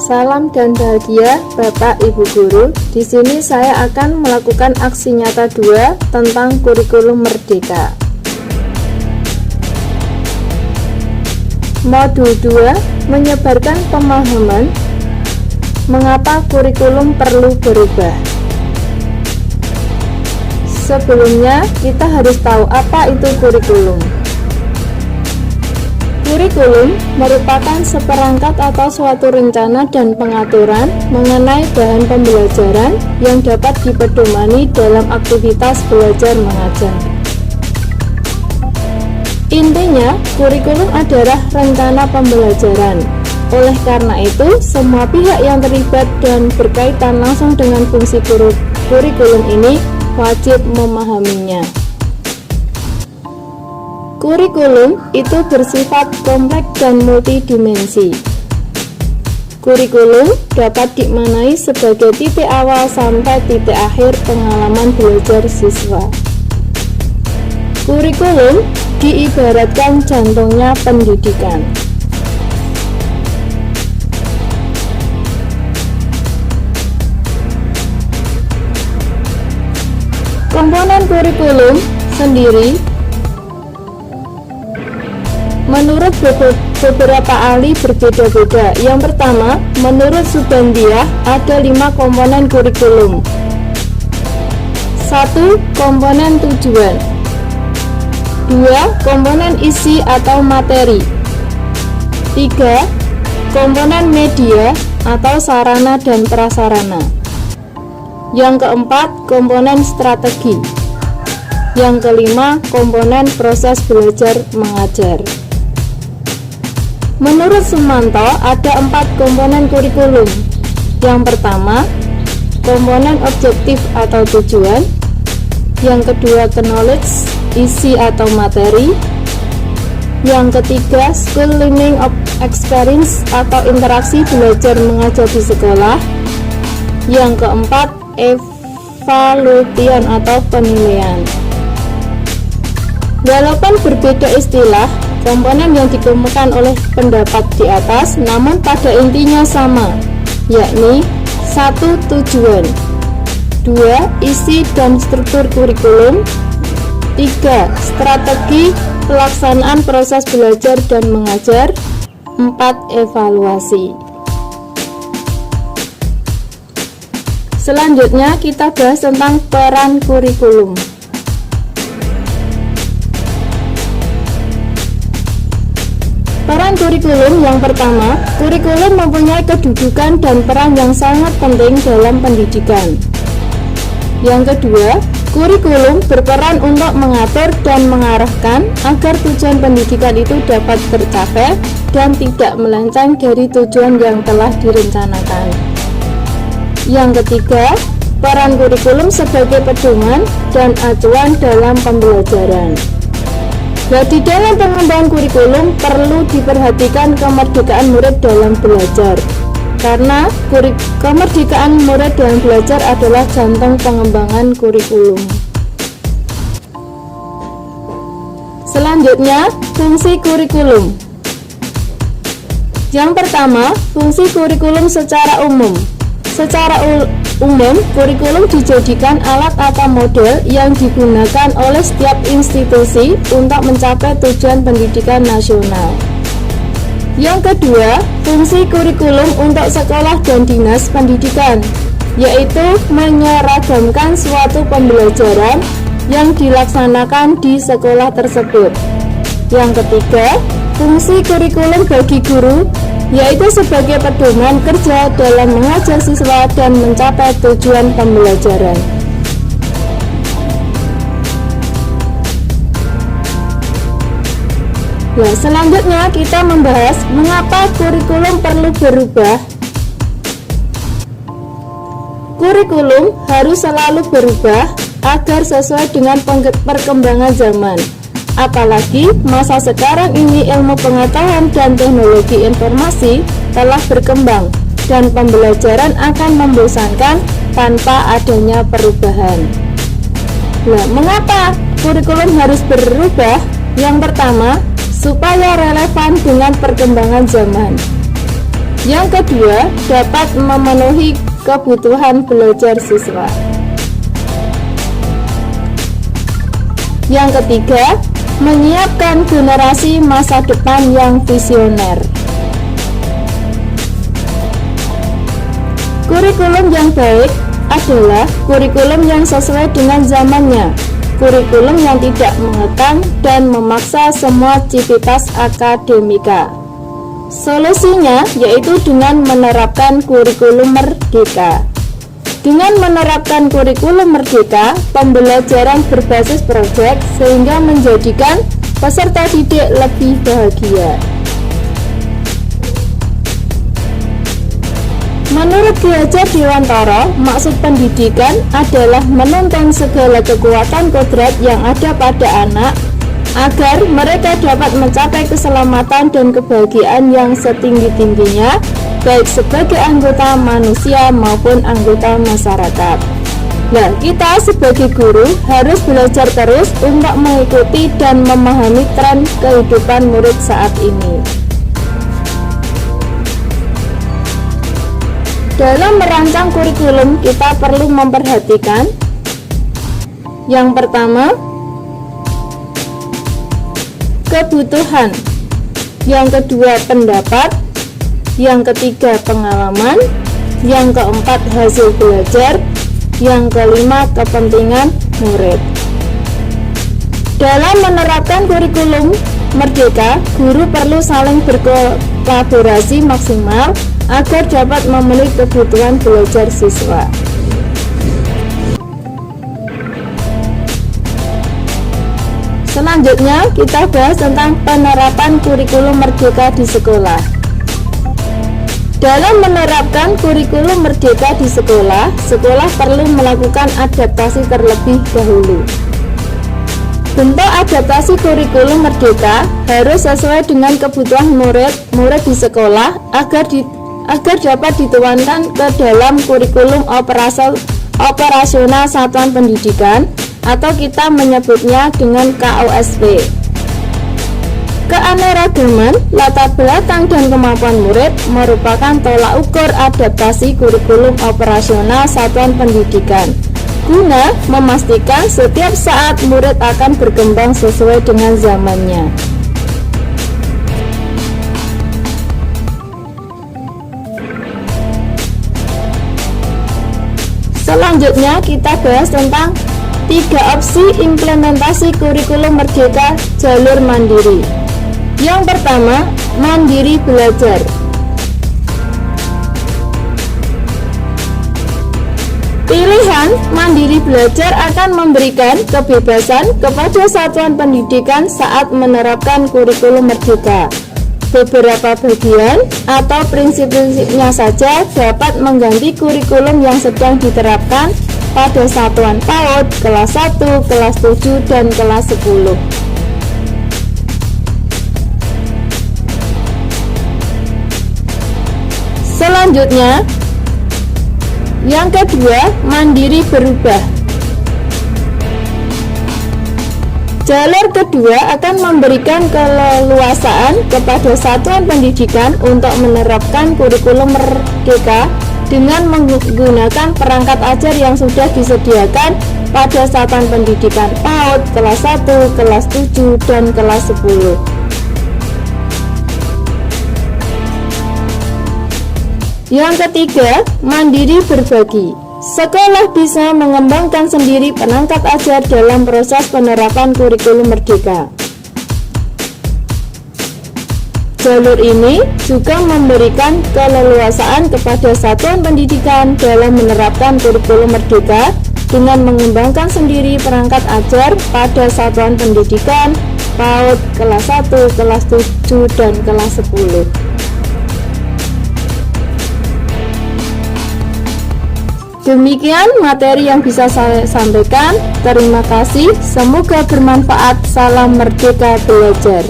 Salam dan bahagia Bapak Ibu Guru. Di sini saya akan melakukan aksi nyata 2 tentang kurikulum merdeka. Modul 2 menyebarkan pemahaman mengapa kurikulum perlu berubah. Sebelumnya kita harus tahu apa itu kurikulum. Kurikulum merupakan seperangkat atau suatu rencana dan pengaturan mengenai bahan pembelajaran yang dapat dipedomani dalam aktivitas belajar mengajar. Intinya, kurikulum adalah rencana pembelajaran. Oleh karena itu, semua pihak yang terlibat dan berkaitan langsung dengan fungsi kurikulum ini wajib memahaminya. Kurikulum itu bersifat kompleks dan multidimensi. Kurikulum dapat dimaknai sebagai titik awal sampai titik akhir pengalaman belajar siswa. Kurikulum diibaratkan jantungnya pendidikan. Komponen kurikulum sendiri menurut beberapa ahli berbeda-beda. Yang pertama, menurut Subandiah ada 5 komponen kurikulum. 1. Komponen tujuan. 2. Komponen isi atau materi. 3. Komponen media atau sarana dan prasarana. Yang keempat, komponen strategi. Yang kelima, komponen proses belajar mengajar. Menurut Sumanto, ada 4 komponen kurikulum. Yang pertama, komponen objektif atau tujuan. Yang kedua, knowledge, isi atau materi. Yang ketiga, school learning experience atau interaksi belajar mengajar di sekolah. Yang keempat, evaluation atau penilaian. Walaupun berbeda istilah, komponen yang dikemukakan oleh pendapat di atas namun pada intinya sama, yakni 1. Tujuan, 2. Isi dan struktur kurikulum, 3. Strategi pelaksanaan proses belajar dan mengajar, 4. Evaluasi. Selanjutnya kita bahas tentang peran kurikulum. Peran kurikulum yang pertama, kurikulum mempunyai kedudukan dan peran yang sangat penting dalam pendidikan. Yang kedua, kurikulum berperan untuk mengatur dan mengarahkan agar tujuan pendidikan itu dapat tercapai dan tidak melenceng dari tujuan yang telah direncanakan. Yang ketiga, peran kurikulum sebagai pedoman dan acuan dalam pembelajaran. Nah, di dalam pengembangan kurikulum perlu diperhatikan kemerdekaan murid dalam belajar, karena kemerdekaan murid dalam belajar adalah jantung pengembangan kurikulum. Selanjutnya, fungsi kurikulum. Yang pertama, fungsi kurikulum secara umum. Secara umum, kurikulum dijadikan alat atau model yang digunakan oleh setiap institusi untuk mencapai tujuan pendidikan nasional. Yang kedua, fungsi kurikulum untuk sekolah dan dinas pendidikan, yaitu menyeragamkan suatu pembelajaran yang dilaksanakan di sekolah tersebut. Yang ketiga, fungsi kurikulum bagi guru, yaitu sebagai pedoman kerja dalam mengajar siswa dan mencapai tujuan pembelajaran. Nah, selanjutnya kita membahas mengapa kurikulum perlu berubah. Kurikulum harus selalu berubah agar sesuai dengan perkembangan zaman. Apalagi masa sekarang ini ilmu pengetahuan dan teknologi informasi telah berkembang dan pembelajaran akan membosankan tanpa adanya perubahan. Nah, mengapa kurikulum harus berubah? Yang pertama, supaya relevan dengan perkembangan zaman. Yang kedua, dapat memenuhi kebutuhan belajar siswa. Yang ketiga, menyiapkan generasi masa depan yang visioner. Kurikulum yang baik adalah kurikulum yang sesuai dengan zamannya, kurikulum yang tidak mengekang dan memaksa semua civitas akademika. Solusinya yaitu dengan menerapkan kurikulum merdeka. Dengan menerapkan kurikulum merdeka, pembelajaran berbasis proyek sehingga menjadikan peserta didik lebih bahagia. Menurut Ki Hajar Dewantara, maksud pendidikan adalah menuntun segala kekuatan kodrat yang ada pada anak agar mereka dapat mencapai keselamatan dan kebahagiaan yang setinggi-tingginya, baik sebagai anggota manusia maupun anggota masyarakat. Nah, kita sebagai guru harus belajar terus untuk mengikuti dan memahami tren kehidupan murid saat ini. Dalam merancang kurikulum, kita perlu memperhatikan yang pertama, kebutuhan, yang kedua pendapat, yang ketiga pengalaman, yang keempat hasil belajar, yang kelima kepentingan murid. Dalam menerapkan kurikulum merdeka, guru perlu saling berkolaborasi maksimal agar dapat memenuhi kebutuhan belajar siswa. Selanjutnya kita bahas tentang penerapan kurikulum merdeka di sekolah. Dalam menerapkan kurikulum merdeka di sekolah, sekolah perlu melakukan adaptasi terlebih dahulu. Bentuk adaptasi kurikulum merdeka harus sesuai dengan kebutuhan murid di sekolah agar dapat dituangkan ke dalam kurikulum operasional satuan pendidikan, atau kita menyebutnya dengan KOSP. Keanekaragaman latar belakang dan kemampuan murid merupakan tolak ukur adaptasi kurikulum operasional satuan pendidikan, guna memastikan setiap saat murid akan berkembang sesuai dengan zamannya. Selanjutnya kita bahas tentang 3 opsi implementasi kurikulum merdeka jalur mandiri. Yang pertama, mandiri belajar. Pilihan mandiri belajar akan memberikan kebebasan kepada satuan pendidikan saat menerapkan kurikulum merdeka. Beberapa bagian atau prinsip-prinsipnya saja dapat mengganti kurikulum yang sedang diterapkan pada satuan PAUD kelas 1, kelas 7, dan kelas 10. Selanjutnya, yang kedua, mandiri berubah. Jalur kedua akan memberikan keleluasaan kepada satuan pendidikan untuk menerapkan kurikulum merdeka dengan menggunakan perangkat ajar yang sudah disediakan pada satuan pendidikan PAUD kelas 1, kelas 7, dan kelas 10. Yang ketiga, mandiri berbagi. Sekolah bisa mengembangkan sendiri perangkat ajar dalam proses penerapan kurikulum merdeka. Jalur ini juga memberikan keleluasaan kepada satuan pendidikan dalam menerapkan kurikulum merdeka dengan mengembangkan sendiri perangkat ajar pada satuan pendidikan PAUD kelas 1, kelas 7, dan kelas 10. Demikian materi yang bisa saya sampaikan. Terima kasih, semoga bermanfaat. Salam merdeka belajar.